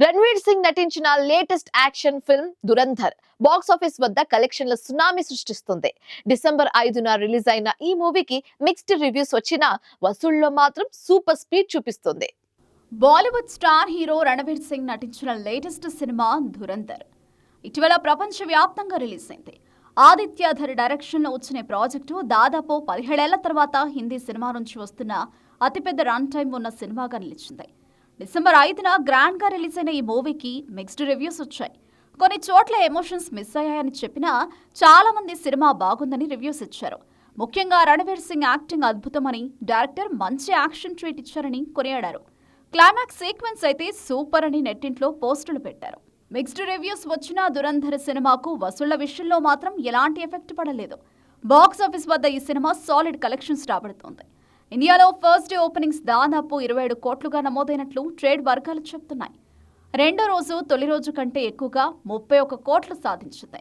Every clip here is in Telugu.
రణ్వీర్ సింగ్ నటించిన latest action film Dhurandhar box office వద్ద కలెక్షన్ల సునామీ సృష్టిస్తుంది. డిసెంబర్ 5న రిలీజ్ అయిన ఈ మూవీకి మిక్స్డ్ రివ్యూస్ వచ్చినా వసూళ్లలో మాత్రం సూపర్ స్పీడ్ చూపిస్తుంది. బాలీవుడ్ స్టార్ హీరో రణవీర్ సింగ్ నటించిన లేటెస్ట్ సినిమా దురంధర్ ఇటీవల ప్రపంచవ్యాప్తంగా రిలీజ్ అయింది. ఆదిత్యధర్ డైరెక్షన్లో వచ్చిన ప్రాజెక్టు దాదాపు 17 ఏళ్ల తర్వాత హిందీ సినిమా నుంచి వస్తున్న అతిపెద్ద రన్ టైం ఉన్న సినిమాగా నిలిచింది. డిసెంబర్ 5న గ్రాండ్ గా రిలీజ్ అయిన ఈ మూవీకి మిక్స్డ్ రివ్యూస్ వచ్చాయి. కొన్ని చోట్ల ఎమోషన్స్ మిస్ అయ్యాయని చెప్పినా చాలా మంది సినిమా బాగుందని రివ్యూస్ ఇచ్చారు. ముఖ్యంగా రణవీర్ సింగ్ యాక్టింగ్ అద్భుతమని, డైరెక్టర్ మంచి యాక్షన్ ట్రీట్ ఇచ్చారని కొనియాడారు. క్లైమాక్స్ సీక్వెన్స్ అయితే సూపర్ అని నెట్టింట్లో పోస్టులు పెట్టారు. మిక్స్డ్ రివ్యూస్ వచ్చిన దురంధర్ సినిమాకు వసూళ్ల విషయంలో మాత్రం ఎలాంటి ఎఫెక్ట్ పడలేదు. బాక్స్ ఆఫీస్ వద్ద ఈ సినిమా సాలిడ్ కలెక్షన్స్ రాబడుతోంది. ఇండియాలో ఫస్ట్ డే ఓపెనింగ్స్ దాదాపు 27 కోట్లుగా నమోదైనట్లు ట్రేడ్ వర్గాలు చెబుతున్నాయి. రెండో రోజు తొలి రోజు కంటే ఎక్కువగా 31 కోట్లు సాధించింది.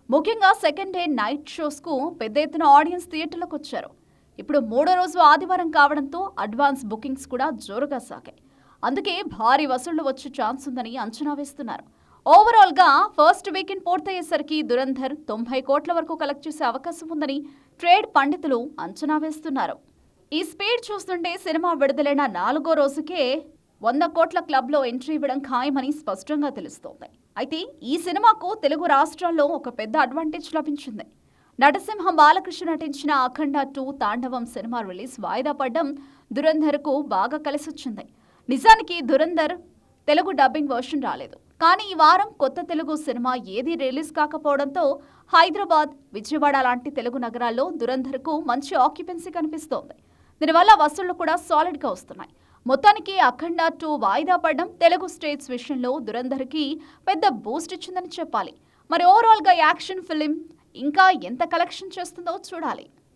ముఖ్యంగా సెకండ్ డే నైట్ షోస్కు పెద్ద ఎత్తున ఆడియన్స్ థియేటర్లకు వచ్చారు. ఇప్పుడు మూడో రోజు ఆదివారం కావడంతో అడ్వాన్స్ బుకింగ్స్ కూడా జోరుగా సాగాయి. అందుకే భారీ వసూళ్లు వచ్చే ఛాన్స్ ఉందని అంచనా వేస్తున్నారు. ఓవరాల్ గా ఫస్ట్ వీకెండ్ పూర్తయ్యేసరికి దురంధర్ 90 కోట్ల వరకు కలెక్ట్ చేసే అవకాశం ఉందని ట్రేడ్ పండితులు అంచనా వేస్తున్నారు. ఈ స్పీడ్ చూస్తుంటే సినిమా విడుదలైన 4వ రోజుకే 100 కోట్ల క్లబ్లో ఎంట్రీ ఇవ్వడం ఖాయమని స్పష్టంగా తెలుస్తోంది. అయితే ఈ సినిమాకు తెలుగు రాష్ట్రాల్లో ఒక పెద్ద అడ్వాంటేజ్ లభించింది. నటసింహం బాలకృష్ణ నటించిన అఖండ 2 తాండవం సినిమా రిలీజ్ వాయిదా పడ్డం దురంధర్కు బాగా కలిసొచ్చింది. నిజానికి దురంధర్ తెలుగు డబ్బింగ్ వర్షన్ రాలేదు. కానీ ఈ వారం కొత్త తెలుగు సినిమా ఏదీ రిలీజ్ కాకపోవడంతో హైదరాబాద్, విజయవాడ లాంటి తెలుగు నగరాల్లో దురంధర్కు మంచి ఆక్యుపెన్సీ కనిపిస్తోంది. దీనివల్ల వసూళ్లు కూడా సాలిడ్ గా వస్తున్నాయి. మొత్తానికి అఖండ 2 వాయిదా పడడం తెలుగు స్టేట్స్ విషయంలో దురంధర్కి పెద్ద బూస్ట్ ఇచ్చిందని చెప్పాలి. మరి ఓవరాల్ గా యాక్షన్ ఫిలిం ఇంకా ఎంత కలెక్షన్ చేస్తుందో చూడాలి.